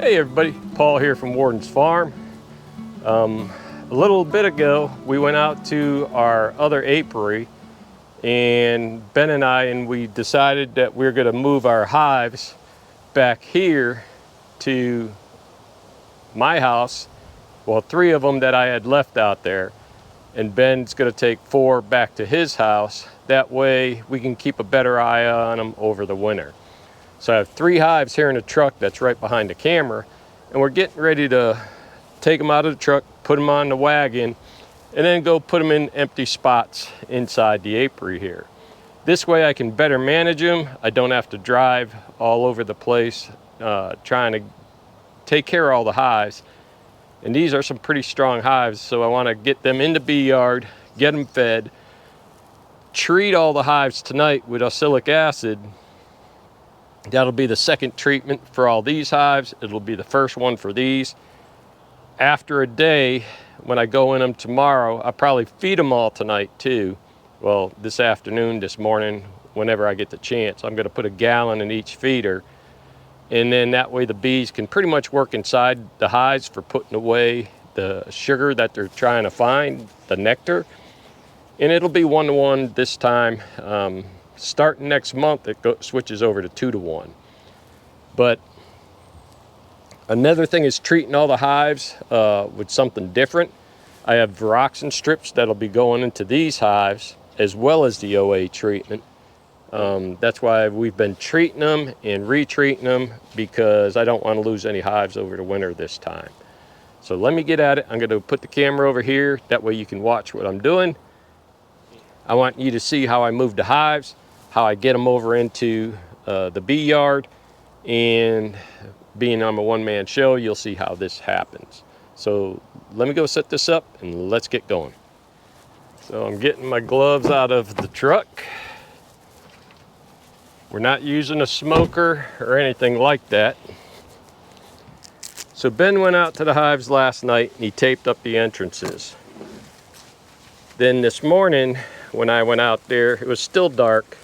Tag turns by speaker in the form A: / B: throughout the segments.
A: Hey everybody, Paul here from Warden's Farm. A little bit ago, we went out to our other apiary, and Ben and we decided that we're gonna move our hives back here to my house. Well, 3 of them that I had left out there, and Ben's gonna take 4 back to his house. That way we can keep a better eye on them over the winter. So I have 3 hives here in the truck that's right behind the camera, and we're getting ready to take them out of the truck, put them on the wagon, and then go put them in empty spots inside the apiary here. This way I can better manage them. I don't have to drive all over the place trying to take care of all the hives. And these are some pretty strong hives, so I want to get them in the bee yard, get them fed, treat all the hives tonight with oxalic acid. That'll be the second treatment for all these hives. It'll be the first one for these. After a day, when I go in them tomorrow, I'll probably feed them all tonight too. Well, this afternoon, this morning, whenever I get the chance. I'm gonna put a gallon in each feeder. And then that way the bees can pretty much work inside the hives for putting away the sugar that they're trying to find, the nectar. And it'll be 1-to-1 this time. Starting next month, it switches over to 2-to-1. But another thing is treating all the hives with something different. I have Viroxin strips that'll be going into these hives, as well as the OA treatment. That's why we've been treating them and retreating them, because I don't want to lose any hives over the winter this time. So let me get at it. I'm going to put the camera over here. That way you can watch what I'm doing. I want you to see how I move the hives, how I get them over into the bee yard, and being I'm a one-man show, you'll see how this happens. So let me go set this up and let's get going. So I'm getting my gloves out of the truck. We're not using a smoker or anything like that. So Ben went out to the hives last night and he taped up the entrances. Then this morning, when I went out there, it was still dark.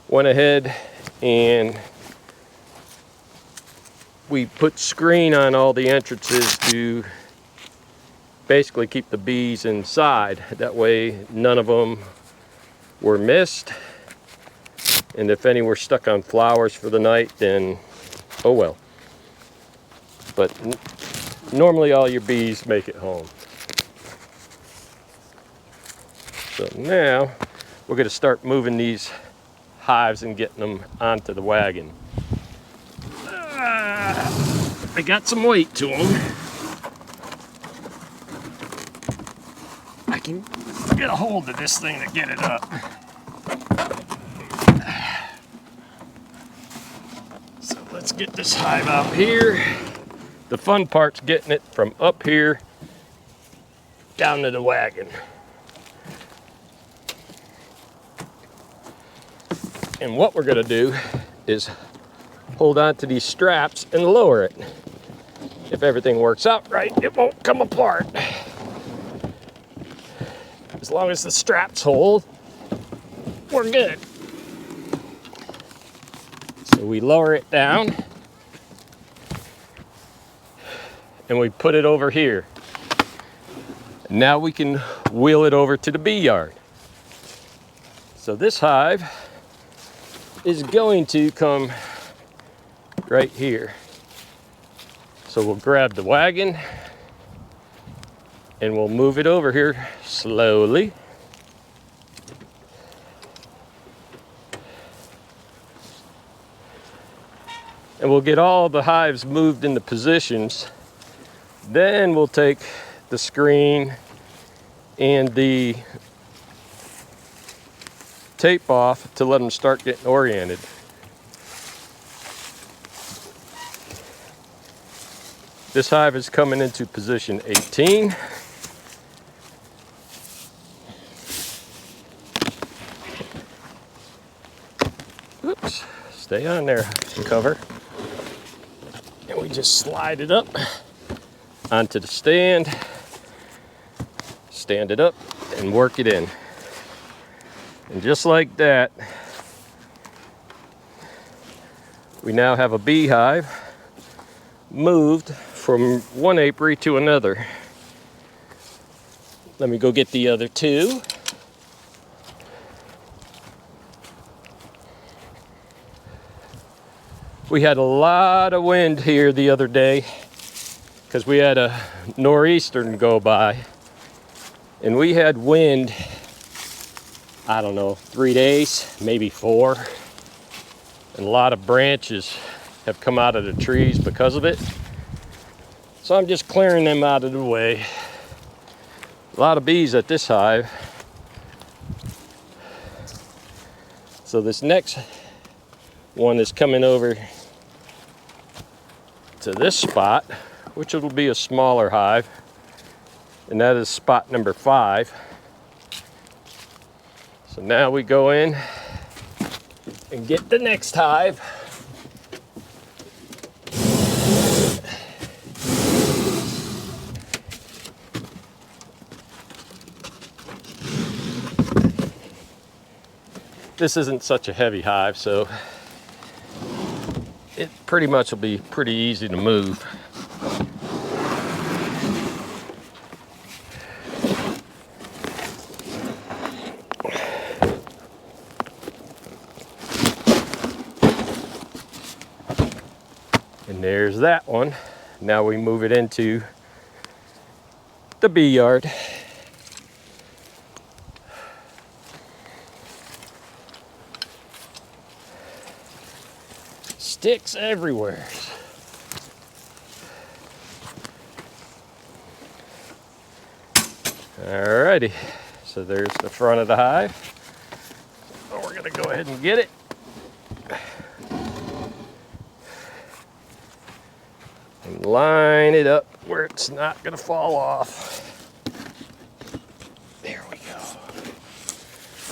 A: Went ahead and we put screen on all the entrances to basically keep the bees inside. That way none of them were missed. And if any were stuck on flowers for the night, then oh well. But normally all your bees make it home. So now we're going to start moving these hives and getting them onto the wagon. I got some weight to them. I can get a hold of this thing to get it up. So let's get this hive out here. The fun part's getting it from up here down to the wagon. And what we're gonna do is hold on to these straps and lower it. If everything works out right, it won't come apart. As long as the straps hold, we're good. So we lower it down and we put it over here. Now we can wheel it over to the bee yard. So this hive is going to come right here. So we'll grab the wagon and we'll move it over here slowly. And we'll get all the hives moved into positions. Then we'll take the screen and the tape off to let them start getting oriented. This hive is coming into position 18. Oops, stay on there, cover. And we just slide it up onto the stand, stand it up, and work it in. And just like that, we now have a beehive moved from one apiary to another. Let me go get the other two. We had a lot of wind here the other day because we had a nor'easter go by, and we had wind, I don't know, 3 days, maybe 4, and a lot of branches have come out of the trees because of it. So I'm just clearing them out of the way. A lot of bees at this hive. So this next one is coming over to this spot, which will be a smaller hive, and that is spot number 5. So now we go in and get the next hive. This isn't such a heavy hive, so it pretty much will be pretty easy to move. And there's that one. Now we move it into the bee yard. Sticks everywhere. Alrighty, so there's the front of the hive. So we're gonna go ahead and get it. And line it up where it's not gonna fall off. There we go.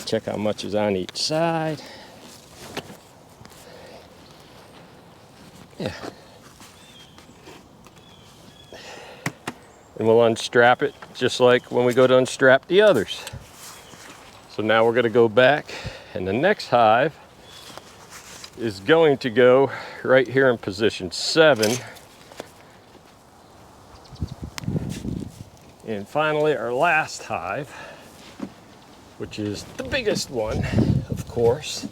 A: Check how much is on each side. Yeah. And we'll unstrap it just like when we go to unstrap the others. So now we're going to go back, and the next hive is going to go right here in position 7. And finally our last hive, which is the biggest one, of course.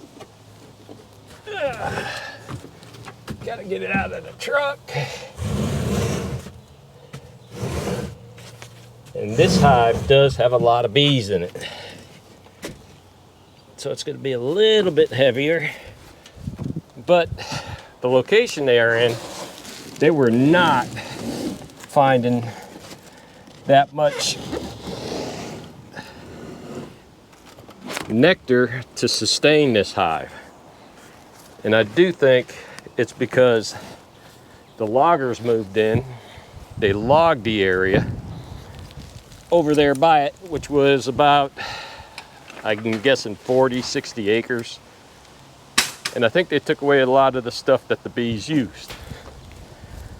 A: Gotta get it out of the truck. And this hive does have a lot of bees in it. So it's gonna be a little bit heavier. But the location they are in, they were not finding that much nectar to sustain this hive. And I do think it's because the loggers moved in, they logged the area over there by it, which was about, I'm guessing 40, 60 acres. And I think they took away a lot of the stuff that the bees used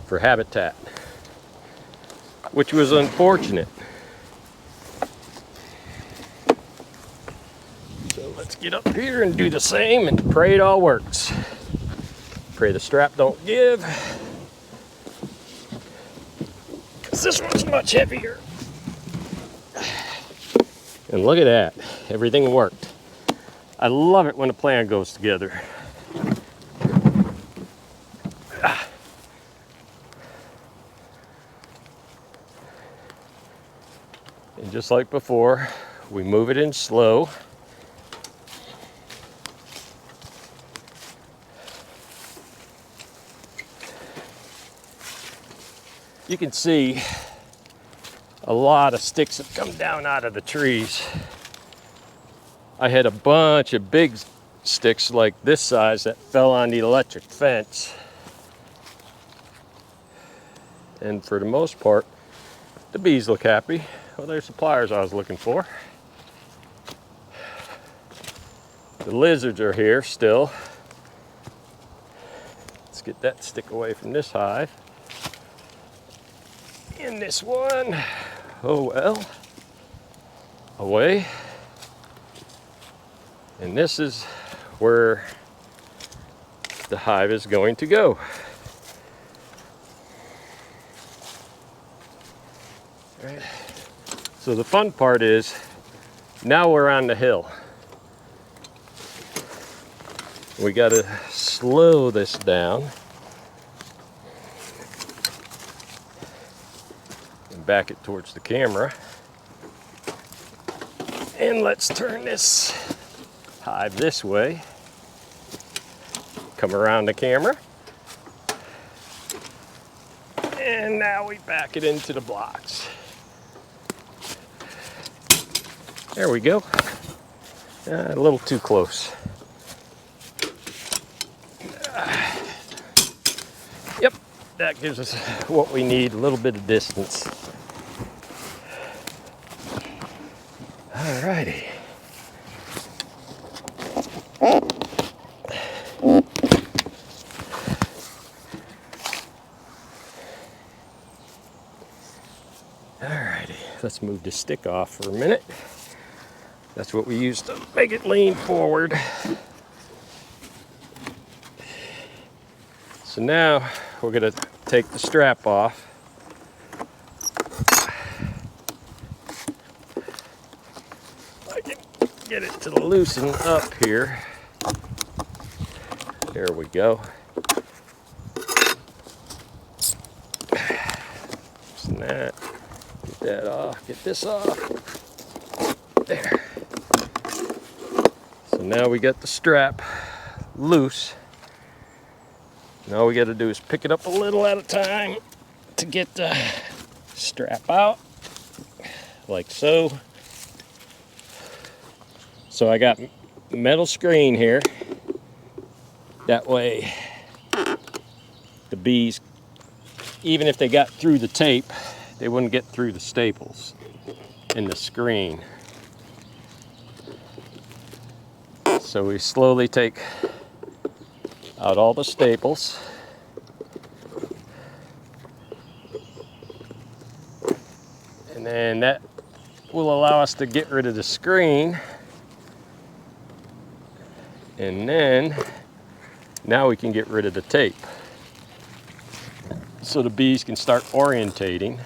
A: for habitat, which was unfortunate. So let's get up here and do the same and pray it all works. Pray the strap don't give, because this one's much heavier. And look at that, everything worked. I love it when a plan goes together. And just like before, we move it in slow. You can see a lot of sticks have come down out of the trees. I had a bunch of big sticks like this size that fell on the electric fence. And for the most part, the bees look happy. Well, there's the pliers I was looking for. The lizards are here still. Let's get that stick away from this hive. In this one, oh well, away. And this is where the hive is going to go. right. So the fun part is, now we're on the hill. We got to slow this down. And back it towards the camera. And let's turn this hive this way. Come around the camera. And now we back it into the blocks. There we go. A little too close. Yep, that gives us what we need, a little bit of distance. Alrighty. Alrighty, let's move the stick off for a minute. That's what we use to make it lean forward. So now we're going to take the strap off. I can get it to loosen up here. There we go. Loosen that. Get that off. Get this off. There. So now we got the strap loose. Now all we got to do is pick it up a little at a time to get the strap out, like so. So I got metal screen here. That way the bees, even if they got through the tape, they wouldn't get through the staples in the screen. So we slowly take out all the staples. And then that will allow us to get rid of the screen. And then now we can get rid of the tape. So the bees can start orientating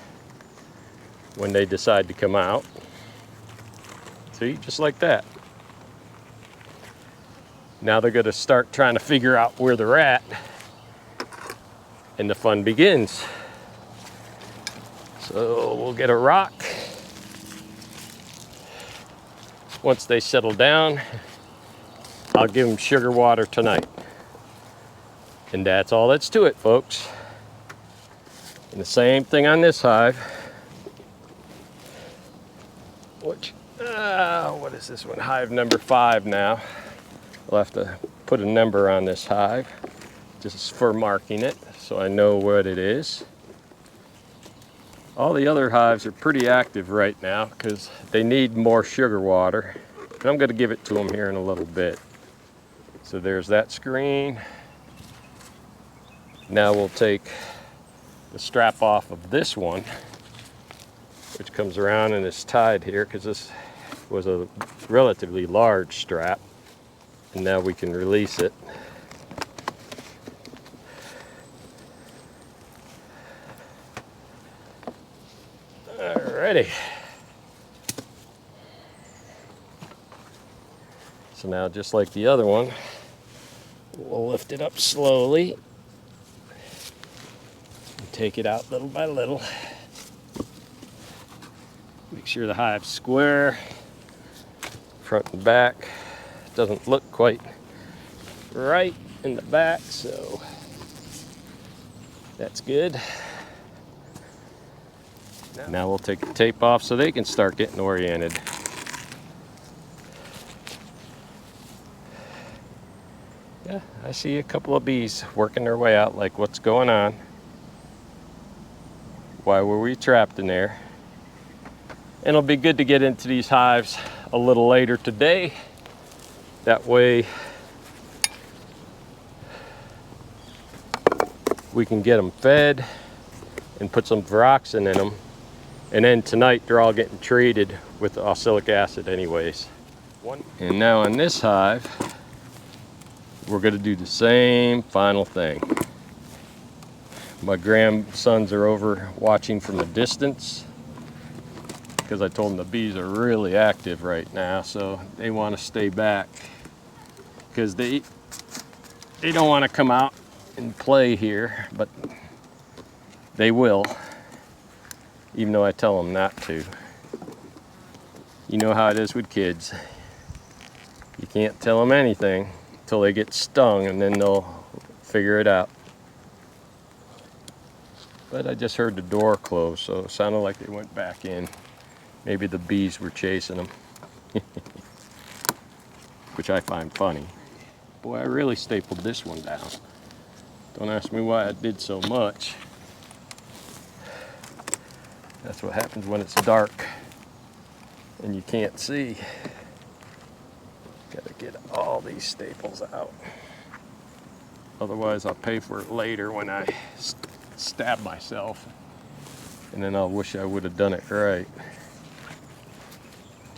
A: when they decide to come out. See, just like that. Now they're going to start trying to figure out where they're at, and the fun begins. So we'll get a rock. Once they settle down, I'll give them sugar water tonight. And that's all that's to it, folks. And the same thing on this hive. Which, what is this one? Hive number 5 now. I'll have to put a number on this hive just for marking it so I know what it is. All the other hives are pretty active right now because they need more sugar water. And I'm going to give it to them here in a little bit. So there's that screen. Now we'll take the strap off of this one, which comes around and is tied here because this was a relatively large strap. And now we can release it. Alrighty. So now, just like the other one, we'll lift it up slowly and take it out little by little. Make sure the hive's square, front and back. Doesn't look quite right in the back, so that's good. Now we'll take the tape off so they can start getting oriented. Yeah, I see a couple of bees working their way out, like what's going on? Why were we trapped in there? And it'll be good to get into these hives a little later today. That way we can get them fed and put some Viroxin in them. And then tonight they're all getting treated with oxalic acid anyways. And now on this hive, we're going to do the same final thing. My grandsons are over watching from a distance. because I told them the bees are really active right now, so they want to stay back because they don't want to come out and play here, but they will, even though I tell them not to. You know how it is with kids. You can't tell them anything until they get stung, and then they'll figure it out. But I just heard the door close, so it sounded like they went back in. Maybe the bees were chasing them, which I find funny. Boy, I really stapled this one down. Don't ask me why I did so much. That's what happens when it's dark and you can't see. Gotta get all these staples out. Otherwise I'll pay for it later when I stab myself. And then I'll wish I would have done it right.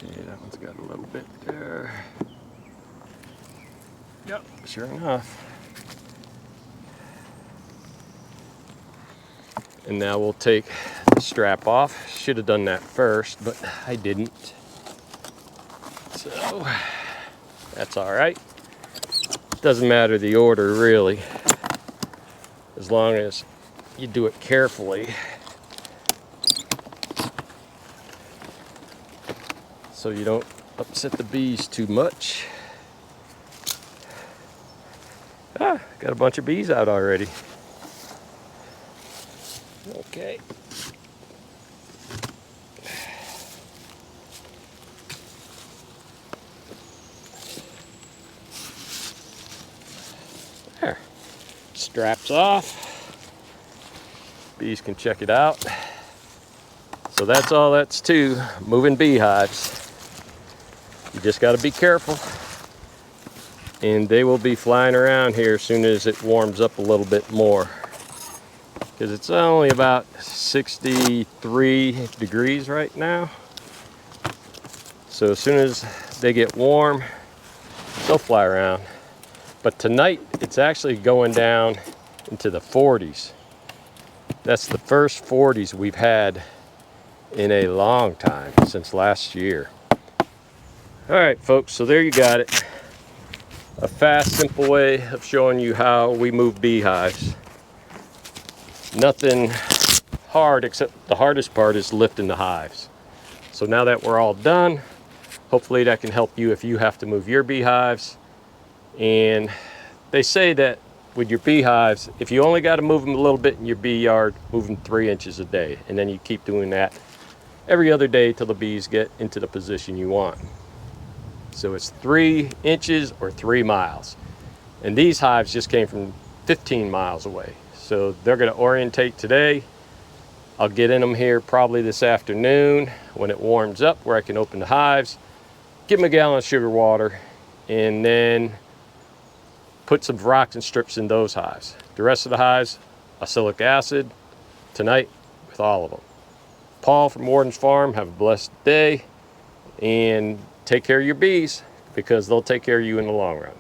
A: Okay, that one's got a little bit there. Yep, sure enough. And now we'll take the strap off. Should have done that first, but I didn't. So that's all right. Doesn't matter the order really, as long as you do it carefully. So you don't upset the bees too much. Ah, got a bunch of bees out already. Okay. There. Straps off. Bees can check it out. So that's all that's to moving beehives. You just got to be careful. And they will be flying around here as soon as it warms up a little bit more. Because it's only about 63 degrees right now. So as soon as they get warm, they'll fly around. But tonight, it's actually going down into the 40s. That's the first 40s we've had in a long time, since last year. All right, folks, so there you got it. A fast, simple way of showing you how we move beehives. Nothing hard, except the hardest part is lifting the hives. So now that we're all done, hopefully that can help you if you have to move your beehives. And they say that with your beehives, if you only got to move them a little bit in your bee yard, move them 3 inches a day. And then you keep doing that every other day till the bees get into the position you want. So it's 3 inches or 3 miles. And these hives just came from 15 miles away. So they're gonna orientate today. I'll get in them here probably this afternoon when it warms up, where I can open the hives, give them a gallon of sugar water, and then put some Veroxin strips in those hives. The rest of the hives, acylic acid tonight with all of them. Paul from Warden's Farm, have a blessed day, and take care of your bees, because they'll take care of you in the long run.